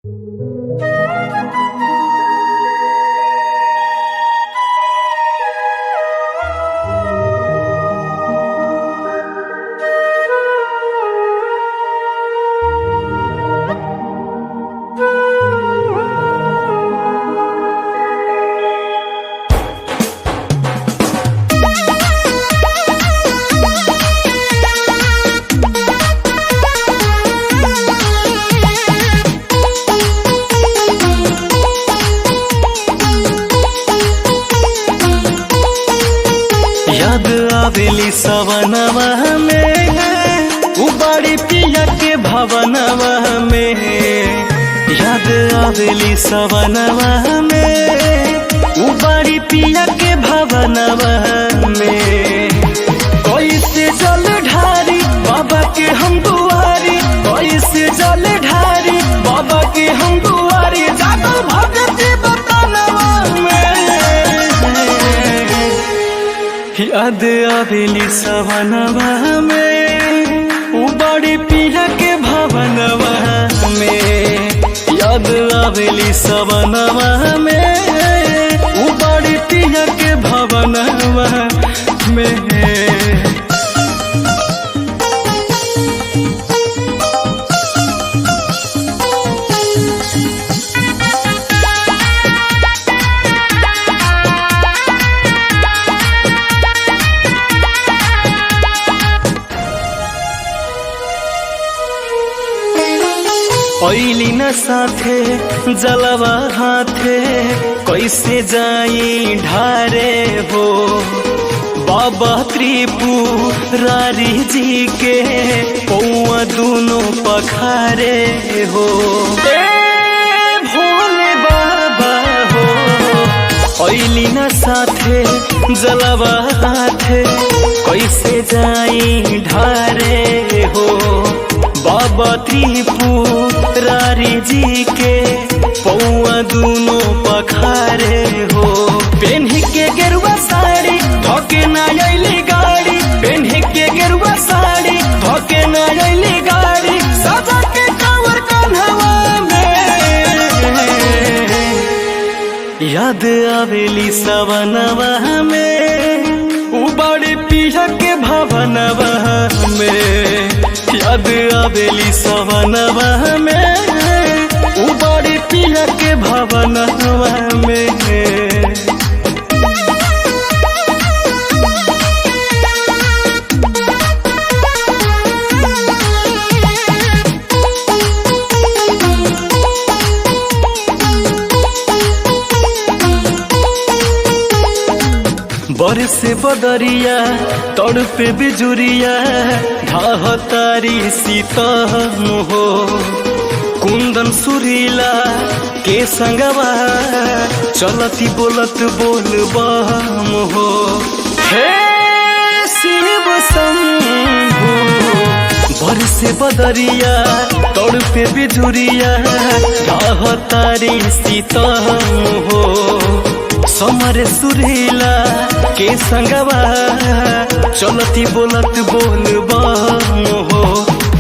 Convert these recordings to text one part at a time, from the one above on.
याद आवेली सवनवा में उबाड़ी पिया के भवनवा में। याद आवेली सवनवा में उबाड़ी पिया के भवनवा में। कैसे जल ढारी बाबा के हम दुआरी, कैसे जल ढारी बाबा के हम दुआरी। जागो भगती बतानवा में। याद आवेली सवनवा में उबाड़ी पिया के भवनवा में। याद आवेली सवनवा में उबाड़ी पिया के भवनवा में। ऐली न साथे जलवा हाथे कैसे जाई ढारे हो। बाबा त्रिपुरारी जी के पौआ दोनों पखारे हो। भोले बाबा हो ऐली न साथे जलवा हाथे कैसे जाई ढारे हो। बाबा त्रिपुरारी जी के पौआ दोनों पखारे हो। पेन्ही के गेरुआ साड़ी धोके ना अइली गाड़ी, पेन्ही के गेरुआ साड़ी धोके ना अइली गाड़ी। सजा के कांवर कान्हवा में। याद आवेली सवनवा में उबाड़ी पिया के भवनवा में। याद आवेली सवनवा में उबाड़ी पिया के भवनवा में। बरसे बदरिया तड़पे बिजुरिया ढाहतारी सीतम हो। कुंदन सुरीला के संगवा चलती बोलत बोलबम हो। हे शिव शंभु बरसे बदरिया तड़पे बिजुरिया ढाहतारी सीतम हो। समर सुरीला के संगवा चलती बोलत बोलबम हो।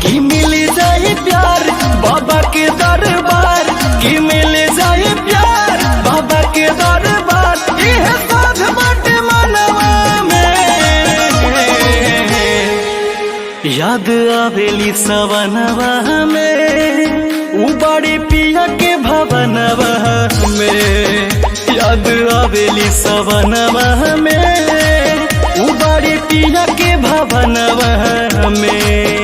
कि मिल जाए प्यार बाबा के दरबार, कि मिल जाए प्यार बाबा के दरबार। यह साध बाटे मनवा में। याद आवेली सवनवा में उबाड़ी पिया के भवनवा में। याद आवेली सवनवा में उबाड़ी पिया के भवनवा में।